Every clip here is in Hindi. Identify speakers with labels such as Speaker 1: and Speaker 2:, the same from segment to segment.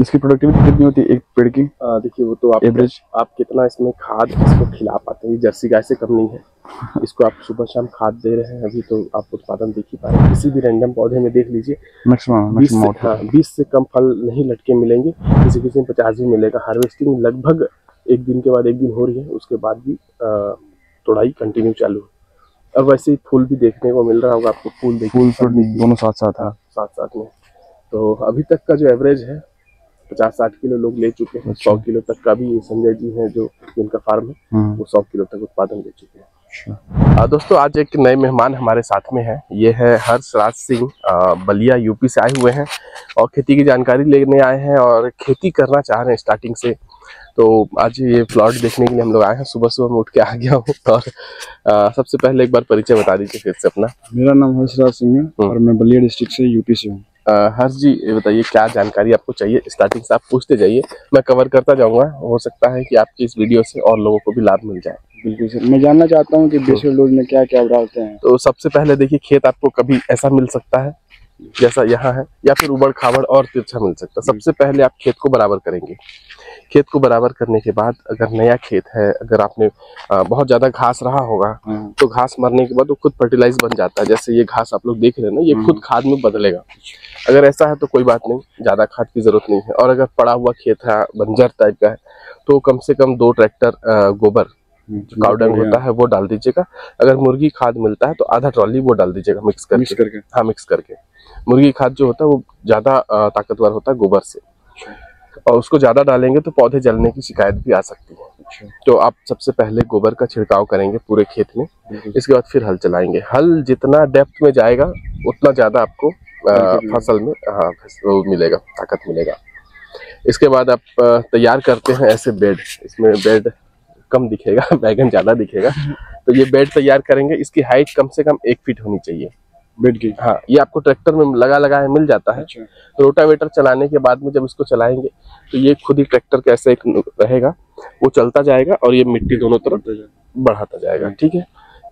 Speaker 1: इसकी प्रोडक्टिविटी कितनी होती है एक पेड़ की?
Speaker 2: देखिए वो तो आप
Speaker 1: एवरेज
Speaker 2: आप कितना इसमें खाद इसको खिला पाते हैं। जर्सी गाय से कम नहीं है, इसको आप सुबह शाम खाद दे रहे हैं, अभी तो आप उत्पादन देख ही पा रहे हैं। किसी भी रैंडम पौधे में देख लीजिए
Speaker 1: मैक्सिमम
Speaker 2: 20 से कम फल नहीं लटके मिलेंगे, किसी किसी में 50 भी मिलेगा। हार्वेस्टिंग लगभग एक दिन के बाद एक दिन हो रही है, उसके बाद भी तोड़ाई कंटिन्यू चालू है। और वैसे ही फूल भी देखने को मिल रहा होगा आपको, फूल
Speaker 1: दोनों साथ साथ है।
Speaker 2: साथ साथ में। तो अभी तक का जो एवरेज है 50-60 किलो लोग ले चुके हैं। 100 किलो तक का भी संजय जी हैं जो जिनका फार्म है, वो 100 किलो तक उत्पादन ले चुके हैं। दोस्तों आज एक नए मेहमान हमारे साथ में है, ये है हर्षराज सिंह, बलिया यूपी से आए हुए हैं और खेती की जानकारी लेने आए हैं और खेती करना चाह रहे हैं स्टार्टिंग से। तो आज ये प्लॉट देखने के लिए हम लोग आए हैं। सुबह सुबह मैं उठ के आ गया हूँ। और सबसे पहले एक बार परिचय बता दीजिए फिर से अपना।
Speaker 1: मेरा नाम हर्षराज सिंह है और मैं बलिया डिस्ट्रिक्ट से यूपी से हूँ।
Speaker 2: हर्ष जी ये बताइए क्या जानकारी आपको चाहिए, स्टार्टिंग से आप पूछते जाइए, मैं कवर करता जाऊंगा। हो सकता है कि आपकी इस वीडियो से और लोगों को भी लाभ मिल जाए।
Speaker 1: बिल्कुल सर, मैं जानना चाहता हूँ कि बेसल डोज में क्या क्या डालते हैं।
Speaker 2: तो सबसे पहले देखिए, खेत आपको कभी ऐसा मिल सकता है जैसा यहाँ है, या फिर उबड़ खाबड़ और तिरछा मिल सकता है। सबसे पहले आप खेत को बराबर करेंगे। खेत को बराबर करने के बाद अगर नया खेत है, अगर आपने बहुत ज्यादा घास रहा होगा तो घास मरने के बाद वो खुद फर्टिलाइज बन जाता है। जैसे ये घास आप लोग देख रहे हैं ना, ये खुद खाद में बदलेगा। अगर ऐसा है तो कोई बात नहीं, ज्यादा खाद की जरूरत नहीं है। और अगर पड़ा हुआ खेत है, बंजर टाइप का है, तो कम से कम 2 ट्रैक्टर गोबर काउडंग होता है वो डाल दीजिएगा। अगर मुर्गी खाद मिलता है तो आधा ट्रॉली वो डाल दीजिएगा मिक्स करके। हाँ, मिक्स करके। मुर्गी खाद जो होता है वो ज्यादा ताकतवर होता है गोबर से, और उसको ज्यादा डालेंगे तो पौधे जलने की शिकायत भी आ सकती है। तो आप सबसे पहले गोबर का छिड़काव करेंगे पूरे खेत में। इसके बाद फिर हल चलाएंगे। हल जितना डेप्थ में जाएगा उतना ज्यादा आपको फसल में वो मिलेगा, ताकत मिलेगा। इसके बाद आप तैयार करते हैं ऐसे बेड। इसमें बेड कम दिखेगा, बैगन ज्यादा दिखेगा। तो ये बेड तैयार करेंगे। इसकी हाइट कम से कम 1 फीट होनी चाहिए बेड की। हाँ, ये आपको ट्रैक्टर में लगा है मिल जाता है। तो रोटावेटर चलाने के बाद में जब इसको चलाएंगे तो ये खुद ही ट्रैक्टर के ऐसे एक रहेगा, वो चलता जाएगा और ये मिट्टी दोनों तरफ बढ़ाता जाएगा। ठीक है,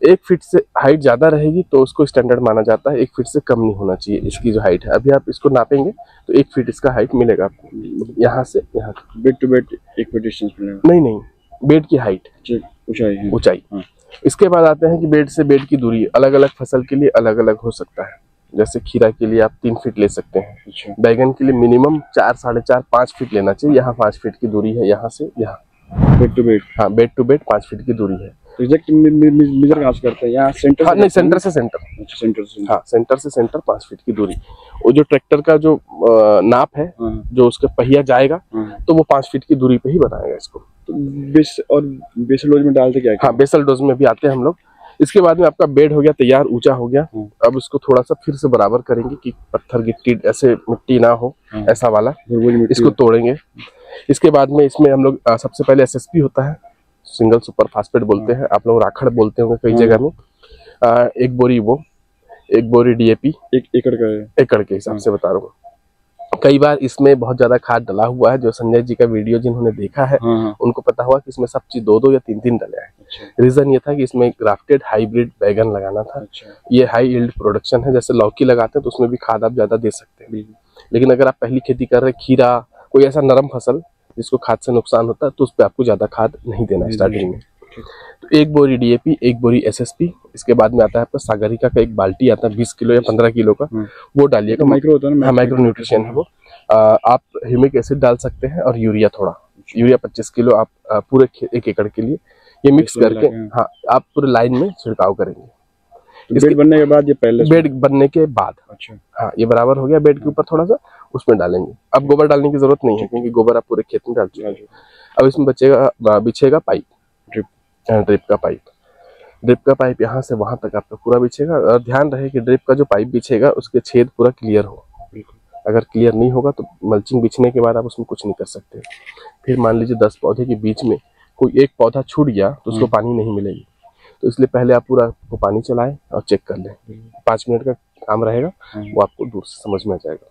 Speaker 2: 1 फीट से हाइट ज्यादा रहेगी तो उसको स्टैंडर्ड माना जाता है। 1 फीट से कम नहीं होना चाहिए इसकी जो हाइट है। अभी आप इसको नापेंगे तो 1 फीट इसका हाइट मिलेगा आपको, यहाँ से यहाँ।
Speaker 1: Bed to bed 1 feet distance मिलेगा?
Speaker 2: नहीं, बेड की हाइट, ऊंचाई। इसके बाद आते हैं कि बेड से बेड की दूरी अलग अलग फसल के लिए अलग अलग हो सकता है। जैसे खीरा के लिए आप 3 फीट ले सकते हैं। बैगन के लिए मिनिमम 4, 4.5, 5 फीट लेना चाहिए। यहाँ 5 फीट की दूरी है, यहाँ से यहाँ
Speaker 1: बेड टू बेड।
Speaker 2: हाँ, बेड टू बेड 5 फीट की दूरी है।
Speaker 1: एग्जैक्ट मेजर कहाँ से करते हैं? यहाँ सेंटर?
Speaker 2: हाँ, नहीं, सेंटर से सेंटर।
Speaker 1: अच्छा, सेंटर से।
Speaker 2: हाँ, सेंटर से सेंटर 5 फीट की दूरी। वो जो ट्रैक्टर का जो नाप है, जो उसका पहिया जाएगा, तो वो 5 फीट की दूरी पे ही बनाएगा इसको।
Speaker 1: तो बेसल डोज में डालते क्या?
Speaker 2: हाँ, बेसल डोज में भी आते हैं हम लोग। इसके बाद में आपका बेड हो गया तैयार, ऊंचा हो गया। अब इसको थोड़ा सा फिर से बराबर करेंगे कि पत्थर गिट्टी ऐसे मिट्टी ना हो, ऐसा वाला इसको तोड़ेंगे। इसके बाद में इसमें हम लोग सबसे पहले SSP होता है, सिंगल सुपर फास्फेट बोलते हैं, आप लोग राखड़ बोलते होंगे कई जगह में। 1 बोरी वो, 1 बोरी DAP, 1 एकड़ के हिसाब से बता रहा हूँ। कई बार इसमें बहुत ज्यादा खाद डला हुआ है। जो संजय जी का वीडियो जिन्होंने देखा है उनको पता हुआ कि इसमें सब चीज 2 या 3 डले हैं। रीजन ये था कि इसमें ग्राफ्टेड हाइब्रिड बैगन लगाना था। ये हाई यील्ड प्रोडक्शन है। जैसे लौकी लगाते हैं तो उसमें भी खाद आप ज्यादा दे सकते हैं, लेकिन अगर आप पहली खेती कर रहे हैं खीरा, कोई ऐसा नरम फसल जिसको खाद से नुकसान होता है, तो उस पर आपको ज्यादा खाद नहीं देना है स्टार्टिंग में। तो 1 बोरी DAP, 1 बोरी SSP। इसके बाद में आता है आपका सागरिका का एक बाल्टी आता है 20 किलो या 15 किलो का, वो डालिएगा।
Speaker 1: माइक्रो होता है ना?
Speaker 2: हाँ, माइक्रो न्यूट्रिशन है वो। आप ह्यूमिक एसिड डाल सकते हैं और यूरिया थोड़ा। यूरिया 25 किलो आप पूरे 1 एकड़ के लिए ये मिक्स करके, हाँ, आप पूरे लाइन में छिड़काव करेंगे।
Speaker 1: बेड बनने के बाद? ये पहले
Speaker 2: बेड बनने के बाद।
Speaker 1: अच्छा,
Speaker 2: हाँ, ये बराबर हो गया। बेड के ऊपर थोड़ा सा उसमें डालेंगे। अब गोबर डालने की जरूरत नहीं है क्योंकि गोबर आप पूरे खेत में डाल चुके हैं। अब इसमें बिछेगा पाइप, ड्रिप का पाइप। ड्रिप का पाइप यहाँ से वहां तक आपका पूरा बिछेगा। और ध्यान रहे कि ड्रिप का जो पाइप बिछेगा उसके छेद पूरा क्लियर हो। अगर क्लियर नहीं होगा तो मल्चिंग बिछने के बाद आप उसमें कुछ नहीं कर सकते। फिर मान लीजिए 10 पौधे के बीच में कोई एक पौधा छूट गया तो उसको पानी नहीं मिलेगी। तो इसलिए पहले आप पूरा वो पानी चलाएं और चेक कर लें। 5 मिनट का काम रहेगा, वो आपको दूर से समझ में आ जाएगा।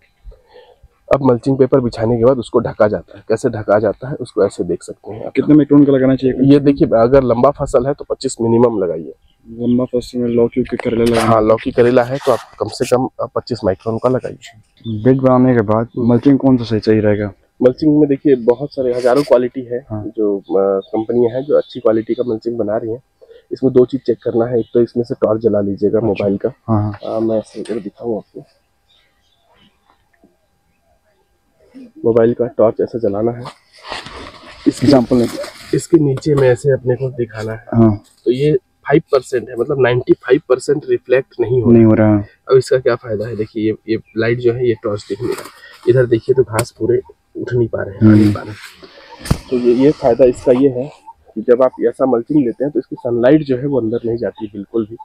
Speaker 2: अब मल्चिंग पेपर बिछाने के बाद उसको ढका जाता है। कैसे ढका जाता है उसको ऐसे देख सकते हैं।
Speaker 1: कितने मैक्रोन का लगाना चाहिए?
Speaker 2: ये देखिए, अगर लंबा फसल है तो 25 मिनिमम लगाइए।
Speaker 1: लंबा फसल में लौकी करेला लगाना?
Speaker 2: हाँ, लौकी करेला है तो आप कम से कम 25 माइक्रोन का लगाइए।
Speaker 1: बेड बनाने के बाद मल्चिंग कौन सा सही रहेगा?
Speaker 2: मल्चिंग में देखिए बहुत सारे हजारों क्वालिटी है।
Speaker 1: हाँ।
Speaker 2: जो कंपनियां हैं जो अच्छी क्वालिटी का मल्चिंग बना रही हैं। इसमें दो चीज चेक करना है, एक तो इसमें से टॉर्च जला लीजिएगा मोबाइल का।
Speaker 1: हाँ।
Speaker 2: मैं ऐसे करके दिखाऊं आपको। मोबाइल का टॉर्च ऐसे जलाना है,
Speaker 1: एग्जाम्पल
Speaker 2: इसके नीचे में ऐसे अपने को दिखाना है।
Speaker 1: हाँ।
Speaker 2: तो ये 5% है, मतलब 95% रिफ्लेक्ट नहीं हो रहा है। अब इसका क्या फायदा है, देखिए ये लाइट जो है ये टॉर्च दिख नहीं रहा। इधर देखिए तो घास पूरे उठ नहीं पा रहे हैं, आ नहीं पा रहे हैं। तो ये फायदा इसका ये है कि जब आप ऐसा मल्चिंग लेते हैं तो इसकी सनलाइट जो है वो अंदर नहीं जाती बिल्कुल भी।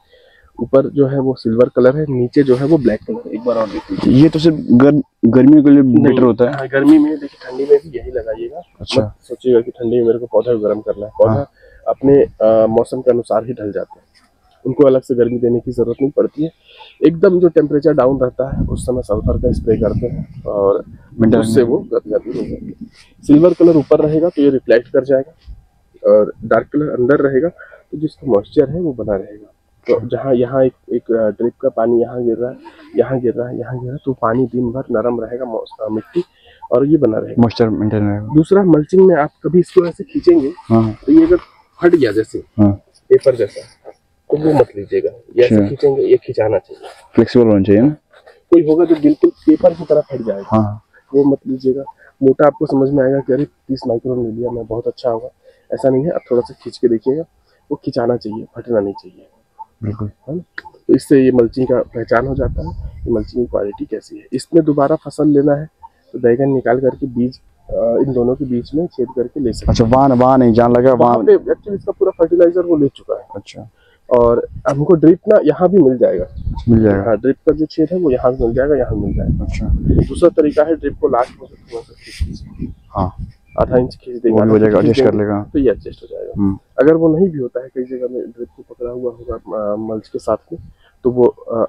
Speaker 2: ऊपर जो है वो सिल्वर कलर है, नीचे जो है वो ब्लैक कलर है। एक बार और देख लीजिए।
Speaker 1: ये तो सिर्फ गर्मियों के लिए बेटर होता है।
Speaker 2: गर्मी में देखिए, ठंडी में भी यही लगाइएगा।
Speaker 1: अच्छा।
Speaker 2: मत सोचिएगा कि ठंडी में मेरे को पौधा गर्म करना है। पौधा अपने मौसम के अनुसार ही ढल जाते हैं, उनको अलग से गर्मी देने की जरूरत नहीं पड़ती है। एकदम जो टेम्परेचर डाउन रहता है उस समय सल्फर का स्प्रे करते हैं और उससे वो गतिविधि हो जाती है। सिल्वर कलर ऊपर रहेगा तो ये रिफ्लेक्ट कर जाएगा और डार्क कलर अंदर रहेगा तो जिसका मॉइस्चर है वो बना रहेगा। तो जहाँ यहाँ एक ड्रिप का पानी यहाँ गिर रहा है, यहाँ गिर रहा है, यहाँ गिर रहा है, तो पानी दिन भर नरम रहेगा मिट्टी और ये बना रहेगा, मॉइस्चर मेंटेन रहेगा। दूसरा, मल्चिंग में आप कभी इसको ऐसे खींचेंगे तो ये अगर फट गया जैसे पेपर जैसा तो वो मत लीजिएगा। ये ऐसे खींचेंगे, ये खिंचाना चाहिए, फ्लेक्सिबल होना चाहिए ना। कोई होगा जो बिल्कुल पेपर की तरह फट जाएगा, वो मत लीजिएगा। मोटा आपको समझ में आएगा कि अरे 30 माइक्रोन ले लिया मैं, बहुत अच्छा होगा, ऐसा नहीं है। आप थोड़ा सा खींच के देखिएगा, वो खिंचाना चाहिए, फटना नहीं चाहिए। बिल्कुल, है ना। तो इससे ये मल्चिंग का पहचान हो जाता है कि मल्चिंग की क्वालिटी कैसी है। इसमें दोबारा फसल लेना है तो बैगन निकाल करके बीज इन दोनों के बीच में छेद करके ले सकते हैं। अच्छा, वहाँ नहीं जान लगा, वहाँ पे एक्चुअली इसका पूरा फर्टिलाइजर वो ले चुका है। अच्छा, और हमको ड्रिप ना यहाँ भी मिल जाएगा। हाँ, ड्रिप का जो छेद है वो यहाँ मिल जाएगा, यहाँ मिल जाएगा। अच्छा, दूसरा तरीका है ड्रिप को लास्ट में थोड़ा सा खींच, हाँ, आधा इंच खींच देगा, हो जाएगा, एडजस्ट कर लेगा तो ये एडजस्ट हो जाएगा। अगर वो नहीं भी होता है, कई जगह में ड्रिप को पकड़ा हुआ होगा मल्च के साथ में, तो वो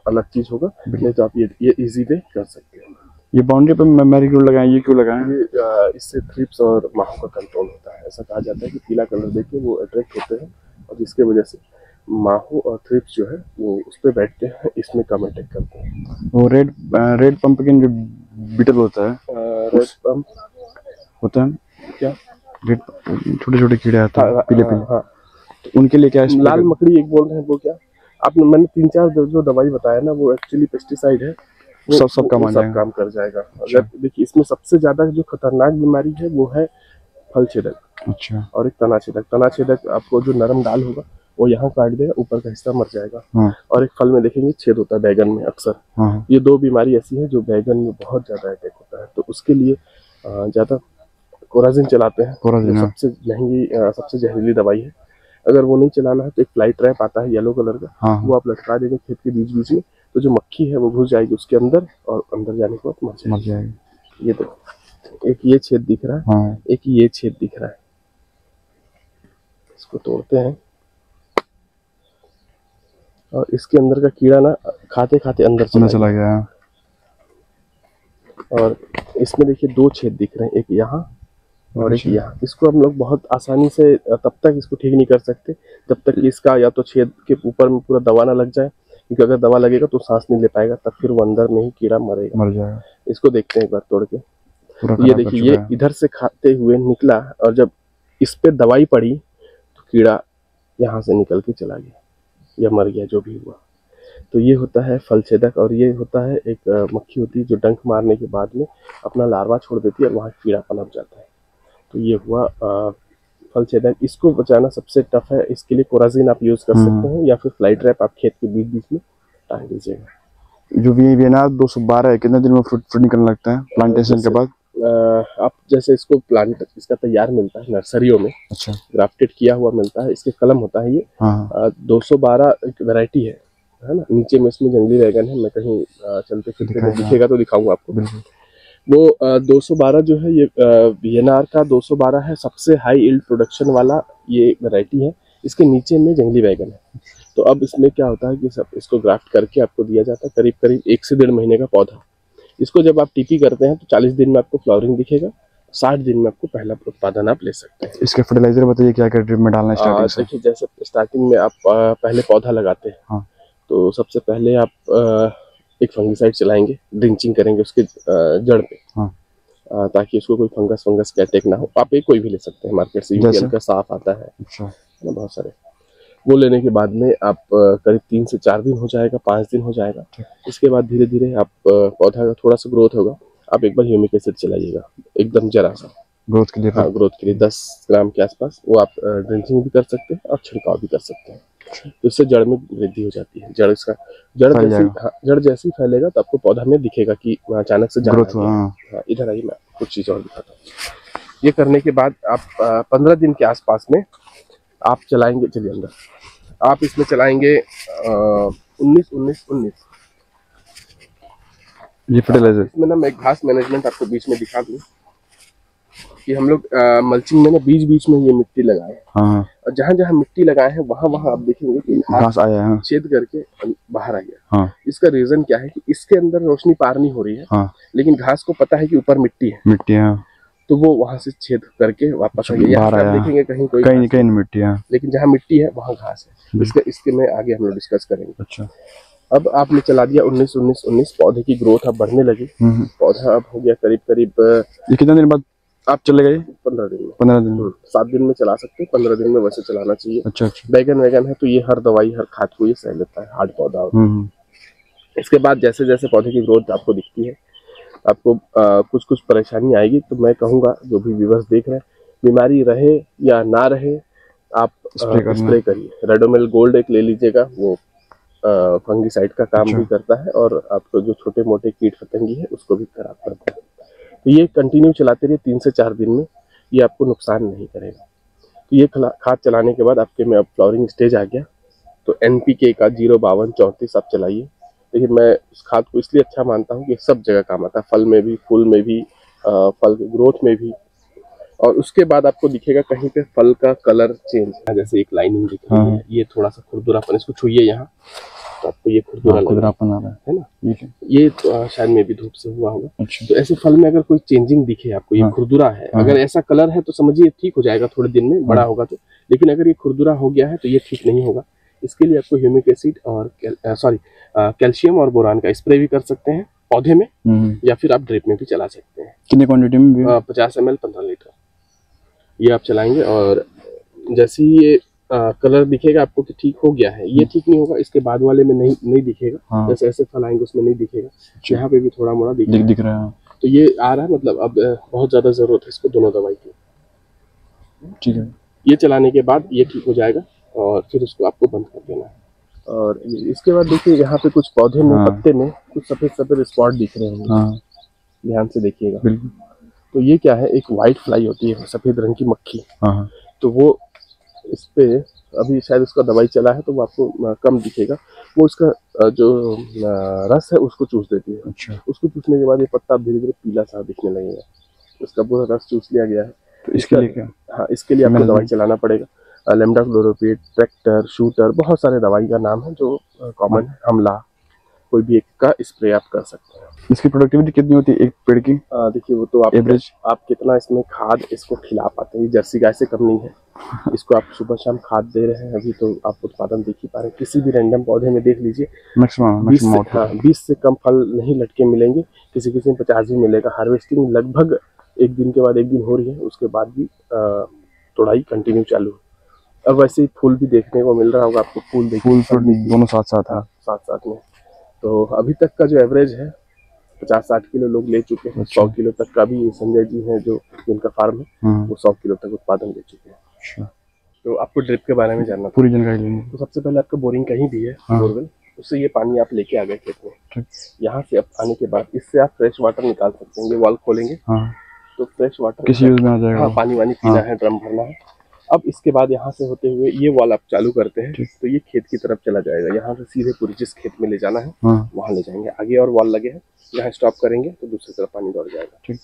Speaker 2: अलग चीज होगा। नहीं तो आप ये इजी वे कर सकते हैं। ये बाउंड्री पे मैरीगोल्ड लगाएं, ये क्यों लगाएं? ये इससे थ्रिप्स और माहू का कंट्रोल होता है। ऐसा कहा जाता है कि पीला कलर देख के वो अट्रैक्ट होते हैं और जिसके वजह से माहू और थ्रिप्स जो है वो उस पर बैठते हैं, इसमें कम अटैक करते हैं। वो रेड पंपकिन जो बीटल होता है, रेड पंप होता है क्या, रेड छोटे छोटे कीड़े आते हैं पीले पीले, हाँ, तो उनके लिए क्या लाल मकड़ी एक बोल रहे हैं, वो क्या आपने, मैंने 3-4 जो दवाई बताया ना, वो एक्चुअली पेस्टिसाइड है। वो सब काम कर जाएगा। अगर देखिए इसमें सबसे ज्यादा जो खतरनाक बीमारी है वो है फल छेदक। अच्छा, और एक तना छेदक। तना छेदक आपको जो नरम डाल होगा वो यहाँ काट देगा, ऊपर का हिस्सा मर जाएगा। और एक फल में देखेंगे छेद होता है बैगन में अक्सर। ये दो बीमारी ऐसी है जो बैगन में बहुत ज्यादा अटैक होता है। तो उसके लिए ज्यादा कोराजिन चलाते हैं। कोराजिन सबसे महंगी, सबसे जहरीली दवाई है। अगर वो नहीं चलाना है तो एक फ्लाई ट्रैप आता है येलो कलर का, वो आप लटका देंगे खेत के बीच बीच में, तो जो मक्खी है वो घुस जाएगी उसके अंदर और अंदर जाने के बाद मर जाएगी। ये तो एक ये छेद दिख रहा है, एक ये छेद दिख रहा है। इसको तोड़ते हैं और इसके अंदर का कीड़ा ना खाते खाते अंदर चला गया। और इसमें देखिए 2 छेद दिख रहे हैं, एक यहाँ और एक यहाँ। इसको हम लोग बहुत आसानी से तब तक इसको ठीक नहीं कर सकते जब तक कि इसका या तो छेद के ऊपर में पूरा दवा ना लग जाए, क्योंकि अगर दवा लगेगा तो सांस नहीं ले पाएगा, तब फिर वो अंदर में ही कीड़ा मर जाएगा। इसको देखते हैं एक बार तोड़ के। ये देखिए, ये इधर से खाते हुए निकला और जब इस पे दवाई पड़ी तो कीड़ा यहाँ से निकल के चला गया या मर गया, जो भी हुआ। तो ये होता है फल छेदक। और ये होता है एक मक्खी होती है जो डंक मारने के बाद में अपना लार्वा छोड़ देती है और वहाँ कीड़ा पनप जाता है। तो ये हुआ फल छेदक। इसको बचाना सबसे टफ है। इसके लिए कोराजिन आप यूज कर सकते हैं या फिर फ्लाई ट्रैप आप खेत के बीच बीच में टांग दीजिएगा। जो वीएनआर 212 है, कितने दिन में फ्रूट निकलने लगता है प्लांटेशन के बाद? आप जैसे इसको प्लांट इसका तैयार मिलता है नर्सरियों में। अच्छा, ग्राफ्टेड किया हुआ मिलता है, इसके कलम होता है ये। 212 एक वैरायटी है ना। नीचे में इसमें जंगली बैगन है, मैं कहीं चलते फिरते दिखेगा तो दिखाऊंगा आपको। वो 212 जो है ये वीएनआर का 212 है, सबसे हाई यील्ड प्रोडक्शन वाला ये वैरायटी है। इसके नीचे में जंगली बैगन है। तो अब इसमें क्या होता है कि सब इसको ग्राफ्ट करके आपको दिया जाता है, करीब करीब 1 से 1.5 महीने का पौधा। इसको जब आप टीपी करते हैं तो 40 दिन में आपको फ्लावरिंग दिखेगा, 60 दिन में आपको पहला उत्पादन आप ले सकते हैं। इसके फर्टिलाइजर बताइए, क्या क्या ड्रिप में डालना है? देखिए, जैसे स्टार्टिंग में आप पहले पौधा लगाते हैं तो सबसे पहले आप एक फंगिसाइड चलाएंगे, ड्रिंचिंग करेंगे उसके जड़ पे। ताकि उसको कोई फंगस का अटैक ना हो। आप एक कोई भी ले सकते हैं मार्केट से, यूपीएल का साफ आता है।
Speaker 1: अच्छा।
Speaker 2: ना बहुत सारे। वो लेने के बाद में आप करीब 3 से 4 दिन हो जाएगा, 5 दिन हो जाएगा। इसके बाद धीरे धीरे आप पौधा का थोड़ा सा ग्रोथ होगा, आप एक बार ह्यूमिक एसिड चलाइएगा, एकदम जरा सा
Speaker 1: ग्रोथ के लिए।
Speaker 2: हाँ, ग्रोथ के लिए 10 ग्राम के आसपास। वो आप ड्रिंचिंग भी कर सकते हैं और छिड़काव भी कर सकते हैं। तो इससे जड़ में वृद्धि हो जाती है। जड़ जैसी फैलेगा तो आपको पौधा में दिखेगा कि अचानक से ग्रोथ हुआ। हाँ, इधर आइए, मैं कुछ चीज़ और दिखाता हूँ। ये करने के बाद आप 15 दिन के आसपास में आप चलाएंगे, चलिए अंदर, आप इसमें चलाएंगे 19-19-19 ये फर्टिलाइजर। इसमें ना मैं घास मैनेजमेंट आपको बीच में दिखा दूं कि हम लोग मल्चिंग में ना बीच में ये मिट्टी लगाए हैं। हाँ। और जहाँ जहाँ मिट्टी लगाए हैं वहाँ आप देखेंगे कि घास आया है, छेद करके बाहर आ गया। हाँ। इसका रीजन क्या है कि इसके अंदर रोशनी पार नहीं हो रही है। हाँ। लेकिन घास को पता है कि ऊपर मिट्टी है, तो वो वहां से छेद करके वापस आ गया। आप देखेंगे कहीं मिट्टी है, लेकिन जहाँ मिट्टी है वहाँ घास है। इसके में आगे हम लोग डिस्कस करेंगे। अच्छा, अब आपने चला दिया 19-19-19, पौधे की ग्रोथ अब बढ़ने लगी। पौधा अब हो गया करीब ये कितने दिन बाद आप चले गए? 15 दिन में। 15 दिन में 7 दिन में चला सकते हैं, 15 दिन में वैसे चलाना चाहिए। अच्छा। बैगन है तो ये हर दवाई हर खाद को ये सह लेता है, हार्ड पौधा। इसके बाद जैसे जैसे पौधे की ग्रोथ आपको दिखती है, आपको कुछ परेशानी आएगी, तो मैं कहूँगा जो भी व्यूअर्स देख रहे हैं, बीमारी रहे या ना रहे, आप स्प्रे करिए। रेडोमिल गोल्ड एक ले लीजिएगा, वो फंगीसाइड का काम भी करता है और आपको जो छोटे मोटे कीट पतंगी है उसको भी खराब करता है। तो ये कंटिन्यू चलाते रहिए, 3 से 4 दिन में ये आपको नुकसान नहीं करेगा। तो ये खाद चलाने के बाद आपके में अब फ्लावरिंग स्टेज आ गया, तो NPK का 052-34 आप चलाइए। लेकिन मैं उस खाद को इसलिए अच्छा मानता हूँ कि सब जगह काम आता है, फल में भी, फूल में भी, फल के ग्रोथ में भी। और उसके बाद आपको दिखेगा कहीं पे फल का कलर चेंज, जैसे एक लाइनिंग दिख रही है, ये थोड़ा सा खुरदुरापन, इसको छुइए यहाँ तो आपको ये खुरदुरापन आ रहा है ना, ये तो शायद में भी धूप से हुआ होगा। अच्छा। तो ऐसे फल में अगर कोई चेंजिंग दिखे आपको, ये खुरदुरा है, अगर ऐसा कलर है तो समझिए ठीक हो जाएगा थोड़े दिन में, बड़ा होगा तो। लेकिन अगर ये खुरदुरा हो गया है तो ये ठीक नहीं होगा। इसके लिए आपको ह्यूमिक एसिड और कैल्शियम और बोरान का स्प्रे भी कर सकते हैं पौधे में, या फिर आप ड्रिप में भी चला सकते हैं। कितने क्वांटिटी में? 50 ml 15 लीटर ये आप चलाएंगे। और जैसे ही ये कलर दिखेगा आपको कि ठीक हो गया है, ये ठीक नहीं होगा, इसके बाद वाले में नहीं दिखेगा। हाँ। जैसे ऐसे फल आएंगे उसमें नहीं दिखेगा, यहाँ पे भी थोड़ा मोड़ा दिख रहा है। तो ये आ रहा है, मतलब अब बहुत ज्यादा जरूरत है इसको, दोनों दवाई की। ठीक है, ये चलाने के बाद ये ठीक हो जाएगा और फिर उसको आपको बंद कर देना है। और इसके बाद देखिए यहाँ पे कुछ पौधे में, पत्ते में कुछ सफेद स्पॉट दिख रहे हैं, ध्यान से देखिएगा। तो ये क्या है, एक व्हाइट फ्लाई होती है, सफेद रंग की मक्खी। तो वो इस पे अभी शायद उसका दवाई चला है तो वो आपको कम दिखेगा। वो उसका जो रस है उसको चूस देती है। अच्छा। उसको चूसने के बाद ये पत्ता धीरे धीरे पीला सा दिखने लगेगा, उसका पूरा रस चूस लिया गया है। तो इसके लिए क्या? हाँ, इसके लिए आपको दवाई चलाना पड़ेगा। लेमडा क्लोरोपिड, ट्रैक्टर, शूटर, बहुत सारे दवाई का नाम है जो कॉमन है। हमला, कोई भी एक का स्प्रे आप कर सकते हैं। इसकी प्रोडक्टिविटी कितनी होती है एक पेड़ की? देखिए वो तो आप एवरेज आप कितना इसमें खाद इसको खिला पाते हैं, जर्सी गाय से कम नहीं है। इसको आप सुबह शाम खाद दे रहे हैं, अभी तो आप उत्पादन देख ही पा रहे हैं। किसी भी रैंडम पौधे में देख लीजिए, 20 से कम फल नहीं लटके मिलेंगे, किसी में 50 भी मिलेगा। हार्वेस्टिंग लगभग एक दिन के बाद एक दिन हो रही है, उसके बाद भी तोड़ाई कंटिन्यू चालू है। और वैसे ही फूल भी देखने को मिल रहा होगा आपको, फूल दोनों साथ साथ में। तो अभी तक का जो एवरेज है 50-60 किलो लोग ले चुके हैं। 100 किलो तक का भी संजय जी हैं जो जिनका फार्म है, वो 100 किलो तक उत्पादन ले चुके हैं। अच्छा। तो आपको ड्रिप के बारे में जानना पूरी जानकारी लेनी। तो सबसे पहले आपका बोरिंग कहीं भी है, बोरवेल, उससे ये पानी आप लेके आ गए खेत में। यहाँ से आप आने के बाद इससे आप फ्रेश वाटर निकाल सकते हैं। ये वाल्व खोलेंगे तो फ्रेश वाटर किसी यूज में आ जाएगा। हाँ, पानी वानी पीना है, ड्रम भरना है। अब इसके बाद यहाँ से होते हुए ये वाल आप चालू करते हैं तो ये खेत की तरफ चला जाएगा। यहाँ से सीधे पूरी जिस खेत में ले जाना है वहाँ ले जाएंगे। आगे और वाल लगे हैं, यहाँ स्टॉप करेंगे तो दूसरी तरफ पानी दौड़ जाएगा।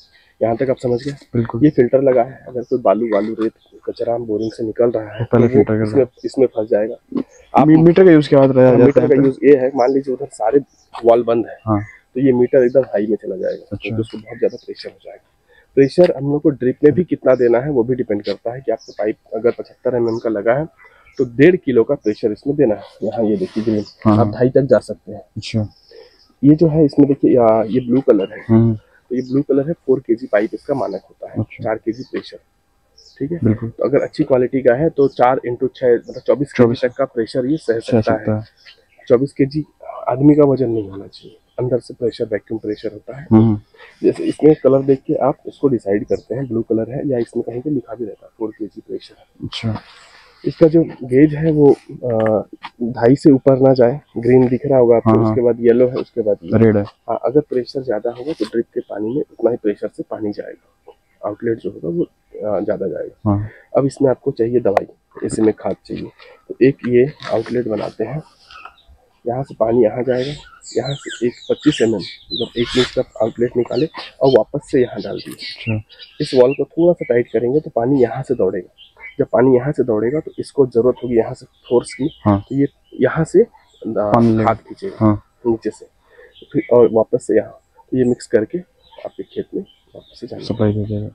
Speaker 2: यहाँ तक आप समझ गए? बिल्कुल। ये फिल्टर लगा है, अगर कोई बालू रेत कचरा बोरिंग से निकल रहा है तो इसमें फंस जाएगा। आप मीटर का यूज क्या होता है? मीटर का यूज ये है, मान लीजिए उधर सारे वाल बंद है तो ये मीटर एकदम हाई में चला जाएगा। तो उसको बहुत ज्यादा प्रेशर हो जाएगा। प्रेशर हम लोग को ड्रिप में भी कितना देना है वो भी डिपेंड करता है कि आपका पाइप अगर 75 mm का लगा है तो 1.5 किलो का प्रेशर इसमें देना है। यहाँ ये देखिए ग्रीन, आप 2.5 तक जा सकते हैं। अच्छा। ये जो है इसमें देखिए ये ब्लू कलर है, तो ये ब्लू कलर है 4 kg पाइप इसका मानक होता है।
Speaker 1: अच्छा।
Speaker 2: 4 kg प्रेशर, ठीक है।
Speaker 1: बिल्कुल।
Speaker 2: तो अगर अच्छी क्वालिटी का है तो 4 × 6 मतलब 24 kg तक का प्रेशर ये सह सकता है। 24 kg आदमी का वजन नहीं होना चाहिए, अंदर से प्रेशर वैक्यूम प्रेशर होता है। जैसे इसमें कलर देख के आप इसको डिसाइड करते हैं ब्लू कलर है, या इसमें कहीं पे लिखा भी रहता है 4 kg प्रेशर है।
Speaker 1: अच्छा।
Speaker 2: इसका जो गेज है वो 2.5 से ऊपर ना जाए। ग्रीन दिख रहा होगा आपको, उसके बाद येलो है, उसके बाद
Speaker 1: रेड है।
Speaker 2: हाँ, अगर प्रेशर ज्यादा होगा तो ड्रिप के पानी में उतना ही प्रेशर से पानी जाएगा, आउटलेट जो होगा वो ज्यादा जाएगा। अब इसमें आपको चाहिए दवाई, इसी में खाद चाहिए, तो एक ये आउटलेट बनाते हैं। यहाँ से पानी यहाँ जाएगा, यहाँ से एक 25 mm मतलब 1 इंच का आउटलेट निकाले और वापस से यहाँ डाल दिए। इस वॉल को थोड़ा सा टाइट करेंगे तो पानी यहाँ से दौड़ेगा। जब पानी यहाँ से दौड़ेगा तो इसको जरूरत होगी यहाँ से फोर्स की, तो ये यहाँ से खाद खींचेगा नीचे से, फिर और वापस से यहाँ, तो ये मिक्स करके आपके खेत में वापस से सप्लाई कर देगा।